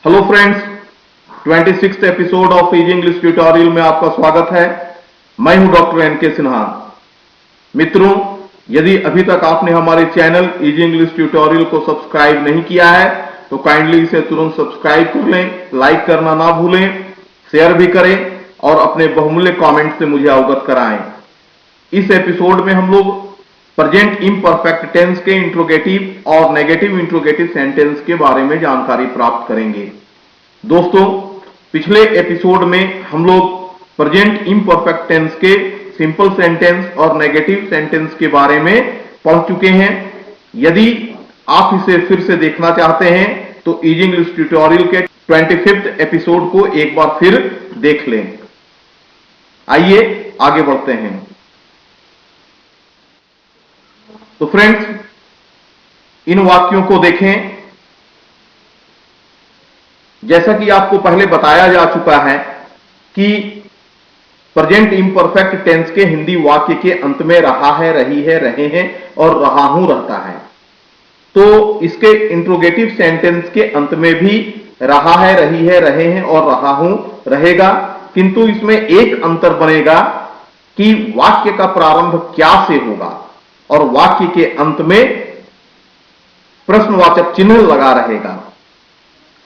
Hello friends, 26th episode of easy English tutorial में आपका स्वागत है। मैं हूं डॉक्टर एन के सिन्हा। मित्रों, यदि अभी तक आपने हमारे चैनल इजी इंग्लिश ट्यूटोरियल को सब्सक्राइब नहीं किया है तो काइंडली इसे तुरंत सब्सक्राइब कर लें, लाइक करना ना भूलें, शेयर भी करें और अपने बहुमूल्य कमेंट से मुझे अवगत कराएं। इस एपिसोड में हम लोग प्रेजेंट इम्परफेक्ट टेंस के इंट्रोगेटिव और नेगेटिव इंट्रोगेटिव सेंटेंस के बारे में जानकारी प्राप्त करेंगे। दोस्तों, पिछले एपिसोड में हम लोग प्रेजेंट इम्परफेक्ट टेंस के सिंपल सेंटेंस और नेगेटिव सेंटेंस के बारे में पढ़ चुके हैं। यदि आप इसे फिर से देखना चाहते हैं तो इजी इंग्लिश ट्यूटोरियल के 25th एपिसोड को एक बार फिर देख लें। आइए आगे बढ़ते हैं। तो फ्रेंड्स, इन वाक्यों को देखें। जैसा कि आपको पहले बताया जा चुका है कि प्रेजेंट इम्परफेक्ट टेंस के हिंदी वाक्य के अंत में रहा है, रही है, रहे हैं और रहा हूं रहता है। तो इसके इंट्रोगेटिव सेंटेंस के अंत में भी रहा है, रही है, रहे हैं और रहा हूं रहेगा, किंतु इसमें एक अंतर बनेगा कि वाक्य का प्रारंभ क्या से होगा और वाक्य के अंत में प्रश्नवाचक चिन्ह लगा रहेगा।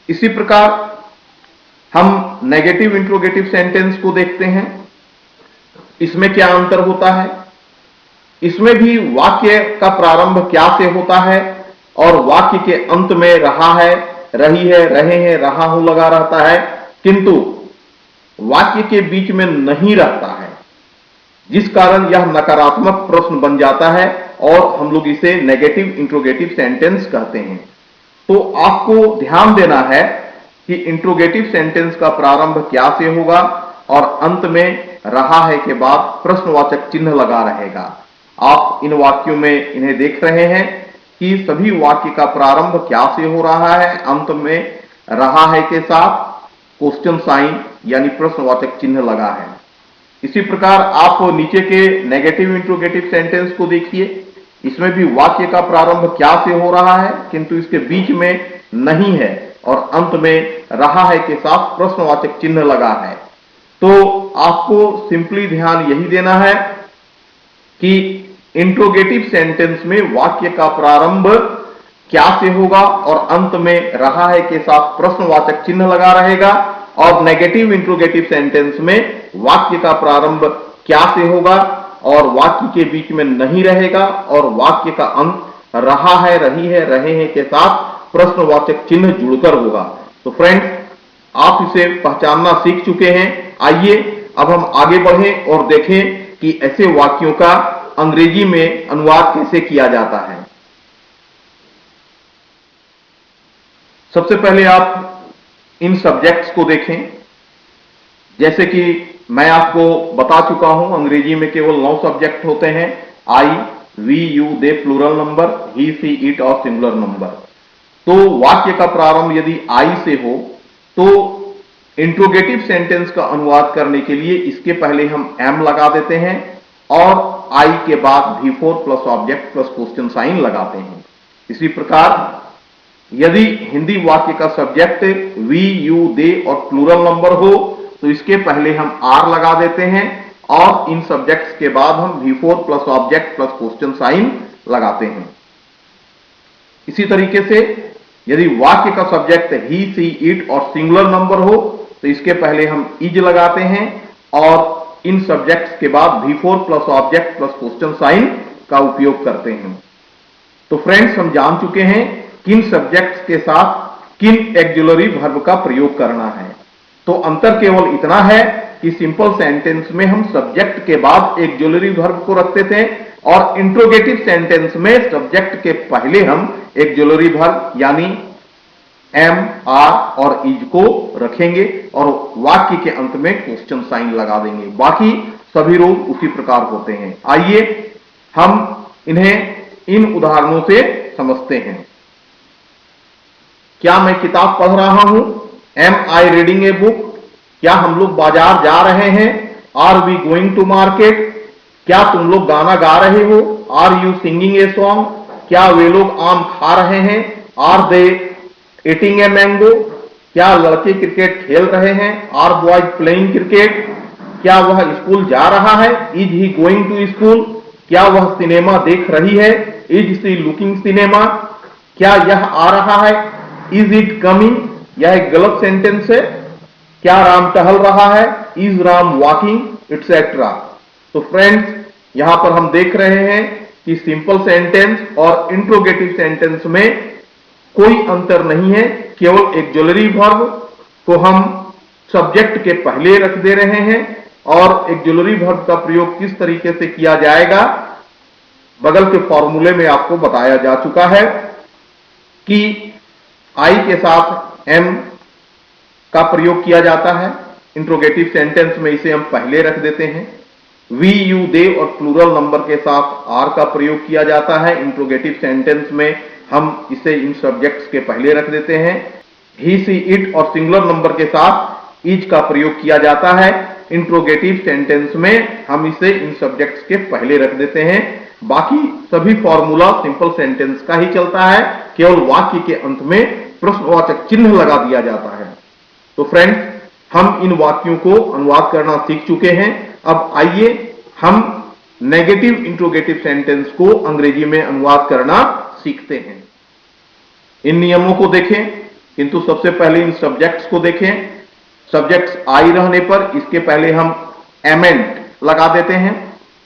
इसी प्रकार हम नेगेटिव इंट्रोगेटिव सेंटेंस को देखते हैं। इसमें क्या अंतर होता है? इसमें भी वाक्य का प्रारंभ क्या से होता है और वाक्य के अंत में रहा है, रही है, रहे हैं, रहा हूं लगा रहता है, किंतु वाक्य के बीच में नहीं रहता है, जिस कारण यह नकारात्मक प्रश्न बन जाता है और हम लोग इसे नेगेटिव इंट्रोगेटिव सेंटेंस कहते हैं। तो आपको ध्यान देना है कि इंट्रोगेटिव सेंटेंस का प्रारंभ क्या से होगा और अंत में रहा है के बाद प्रश्नवाचक चिन्ह लगा रहेगा। आप इन वाक्यों में इन्हें देख रहे हैं कि सभी वाक्य का प्रारंभ क्या से हो रहा है, अंत में रहा है के साथ क्वेश्चन साइन यानी प्रश्नवाचक चिन्ह लगा है। इसी प्रकार आप नीचे के नेगेटिव इंट्रोगेटिव सेंटेंस को देखिए। इसमें भी वाक्य का प्रारंभ क्या से हो रहा है, किंतु इसके बीच में नहीं है और अंत में रहा है के साथ प्रश्नवाचक चिन्ह लगा है। तो आपको सिंपली ध्यान यही देना है कि इंट्रोगेटिव सेंटेंस में वाक्य का प्रारंभ क्या से होगा और अंत में रहा है के साथ प्रश्नवाचक चिन्ह लगा रहेगा, और नेगेटिव इंट्रोगेटिव सेंटेंस में वाक्य का प्रारंभ क्या से होगा और वाक्य के बीच में नहीं रहेगा और वाक्य का अंत रहा है, रही है, रहे हैं के साथ प्रश्नवाचक चिन्ह जुड़कर होगा। तो फ्रेंड्स, आप इसे पहचानना सीख चुके हैं। आइए अब हम आगे बढ़ें और देखें कि ऐसे वाक्यों का अंग्रेजी में अनुवाद कैसे किया जाता है। सबसे पहले आप इन सब्जेक्ट्स को देखें। जैसे कि मैं आपको बता चुका हूं, अंग्रेजी में केवल 9 सब्जेक्ट होते हैं। I, we, you, they plural number, he, she, it और सिंगुलर नंबर। तो वाक्य का प्रारंभ यदि आई से हो तो इंट्रोगेटिव सेंटेंस का अनुवाद करने के लिए इसके पहले हम एम लगा देते हैं और आई के बाद V4 plus object plus question sign लगाते हैं। इसी प्रकार यदि हिंदी वाक्य का सब्जेक्ट वी, यू, दे और प्लूरल नंबर हो तो इसके पहले हम आर लगा देते हैं और इन सब्जेक्ट्स के बाद हम V4 plus object plus question sign लगाते हैं। इसी तरीके से यदि वाक्य का सब्जेक्ट ही, सी, इट और सिंगुलर नंबर हो तो इसके पहले हम इज लगाते हैं और इन सब्जेक्ट्स के बाद V4 plus object plus question sign का उपयोग करते हैं। तो फ्रेंड्स, हम जान चुके हैं किन सब्जेक्ट्स के साथ किन एक्जुलरी वर्ब का प्रयोग करना है। तो अंतर केवल इतना है कि सिंपल सेंटेंस में हम सब्जेक्ट के बाद एक्जुलरी वर्ब को रखते थे और इंट्रोगेटिव सेंटेंस में सब्जेक्ट के पहले हम एक्जुलरी वर्ब यानी एम, आर और इज को रखेंगे और वाक्य के अंत में क्वेश्चन साइन लगा देंगे। बाकी सभी रूल उसी प्रकार होते हैं। आइए हम इन्हें इन उदाहरणों से समझते हैं। क्या मैं किताब पढ़ रहा हूं? Am I reading a book? क्या हम लोग बाजार जा रहे हैं? Are we going to market? क्या तुम लोग गाना गा रहे हो? Are you singing a song? क्या वे लोग आम खा रहे हैं? Are they eating a mango? क्या लड़के क्रिकेट खेल रहे हैं? Are boys playing cricket? क्या वह स्कूल जा रहा है? Is he going to school? क्या वह सिनेमा देख रही है? Is she looking cinema? क्या यह आ रहा है? Is it coming? यह एक गलत सेंटेंस है। क्या राम टहल रहा है? Is Ram walking? एटसेट्रा। तो फ्रेंड्स, यहां पर हम देख रहे हैं कि सिंपल सेंटेंस और इंट्रोगेटिव सेंटेंस में कोई अंतर नहीं है। केवल एक्जुलरी वर्ब को हम सब्जेक्ट के पहले रख दे रहे हैं और एक्जुलरी वर्ब का प्रयोग किस तरीके से किया जाएगा बगल के फॉर्मूले में आपको बताया जा चुका है कि आई के साथ एम का प्रयोग किया जाता है। इंट्रोगेटिव सेंटेंस में इसे हम पहले रख देते हैं। वी, यू, दे और प्लूरल नंबर के साथ आर का प्रयोग किया जाता है। इंट्रोगेटिव सेंटेंस में हम इसे इन सब्जेक्ट्स के पहले रख देते हैं। ही, सी, इट और सिंगुलर नंबर के साथ इज का प्रयोग किया जाता है। इंट्रोगेटिव सेंटेंस में हम इसे इन सब्जेक्ट्स के पहले रख देते हैं। बाकी सभी फॉर्मूला सिंपल सेंटेंस का ही चलता है, केवल वाक्य के अंत में प्रश्नवाचक चिन्ह लगा दिया जाता है। तो फ्रेंड्स, हम इन वाक्यों को अनुवाद करना सीख चुके हैं। अब आइए हम नेगेटिव इंट्रोगेटिव सेंटेंस को अंग्रेजी में अनुवाद करना सीखते हैं। इन नियमों को देखें, किंतु सबसे पहले इन सब्जेक्ट्स को देखें। सब्जेक्ट्स आई रहने पर इसके पहले हम एमेंट लगा देते हैं।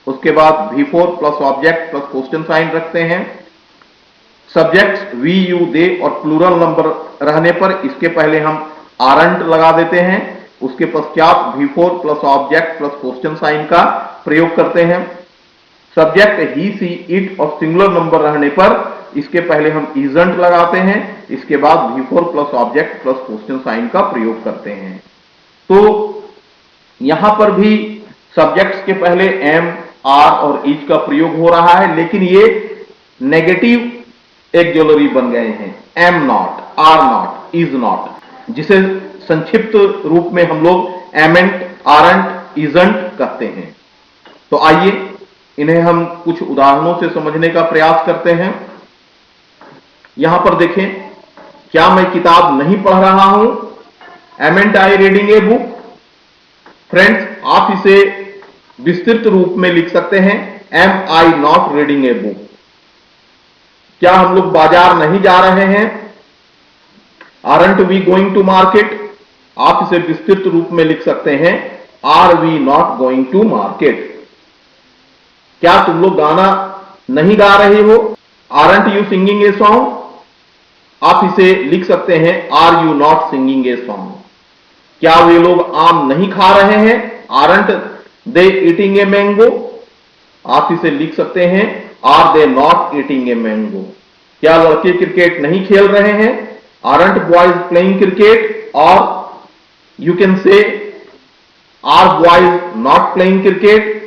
उसके बाद V4 plus object plus question sign रखते हैं। सब्जेक्ट्स वी, यू, दे और प्लूरल नंबर रहने पर इसके पहले हम आरंट लगा देते हैं। उसके पश्चात V4 plus object plus question sign का प्रयोग करते हैं। सब्जेक्ट ही, सी, इट और सिंगुलर नंबर रहने पर इसके पहले हम इजंट लगाते हैं। इसके बाद V4 plus object plus question sign का प्रयोग करते हैं। तो यहां पर भी सब्जेक्ट्स के पहले एम, आर और इज का प्रयोग हो रहा है, लेकिन ये नेगेटिव एक्जुलरी बन गए हैं। Am not, are not, is not, जिसे संक्षिप्त रूप में हम लोग एमेंट, आरंट, इजंट कहते हैं। तो आइए इन्हें हम कुछ उदाहरणों से समझने का प्रयास करते हैं। यहां पर देखें, क्या मैं किताब नहीं पढ़ रहा हूं? Amn't I reading a book? Friends, आप इसे विस्तृत रूप में लिख सकते हैं, am I not reading a book? क्या हम लोग बाजार नहीं जा रहे हैं? Aren't we going to market? आप इसे विस्तृत रूप में लिख सकते हैं, are we not going to market? क्या तुम लोग गाना नहीं गा रहे हो? Aren't you singing a song? आप इसे लिख सकते हैं, are you not singing a song? क्या वे लोग आम नहीं खा रहे हैं? Aren't they eating a mango? आप इसे लिख सकते हैं, are they not eating a mango? क्या लड़के क्रिकेट नहीं खेल रहे हैं? Aren't boys playing cricket? और you can say, are boys not playing cricket?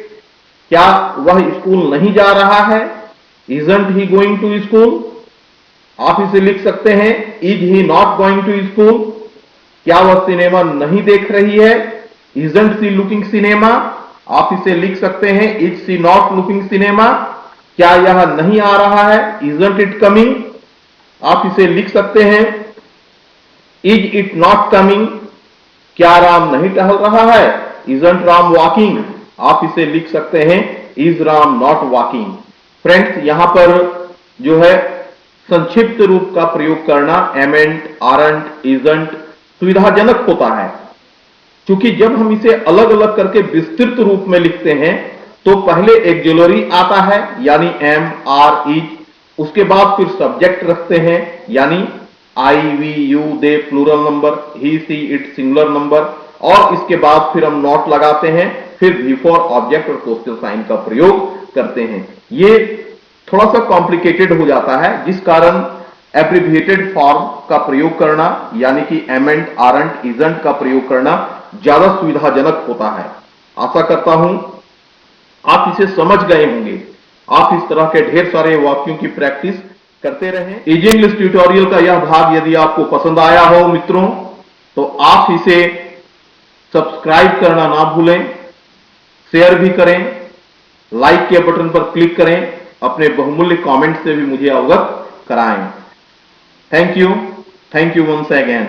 क्या वह स्कूल नहीं जा रहा है? Isn't he going to school? आप इसे लिख सकते हैं, is he not going to school? क्या वह सिनेमा नहीं देख रही है? Isn't she looking cinema? आप इसे लिख सकते हैं, is she not looking cinema? क्या यह नहीं आ रहा है? Isn't it coming? आप इसे लिख सकते हैं, इज इट नॉट कमिंग? क्या राम नहीं टहल रहा है? Isn't Ram walking? आप इसे लिख सकते हैं, is Ram not walking? Friends, यहां पर जो है संक्षिप्त रूप का प्रयोग करना एमेंट, आरंट, इजंट सुविधाजनक होता है, क्योंकि जब हम इसे अलग अलग करके विस्तृत रूप में लिखते हैं तो पहले एक्जुलरी आता है यानी एम, आर, इज, उसके बाद फिर सब्जेक्ट रखते हैं यानी I, we, you, they plural number, he, she, it singular number, और इसके बाद फिर हम नॉट लगाते हैं, फिर V4 ऑब्जेक्ट और क्वेश्चन साइन का प्रयोग करते हैं। ये थोड़ा सा कॉम्प्लिकेटेड हो जाता है, जिस कारण एब्रिविएटेड फॉर्म का प्रयोग करना यानी कि एमेंट, आरंट, इजंट का प्रयोग करना ज्यादा सुविधाजनक होता है। आशा करता हूं आप इसे समझ गए होंगे। आप इस तरह के ढेर सारे वाक्यों की प्रैक्टिस करते रहें। इजी इंग्लिश ट्यूटोरियल का यह भाग यदि आपको पसंद आया हो मित्रों, तो आप इसे सब्सक्राइब करना ना भूलें, शेयर भी करें, लाइक के बटन पर क्लिक करें, अपने बहुमूल्य कमेंट से भी मुझे अवगत कराएं। Thank you once again.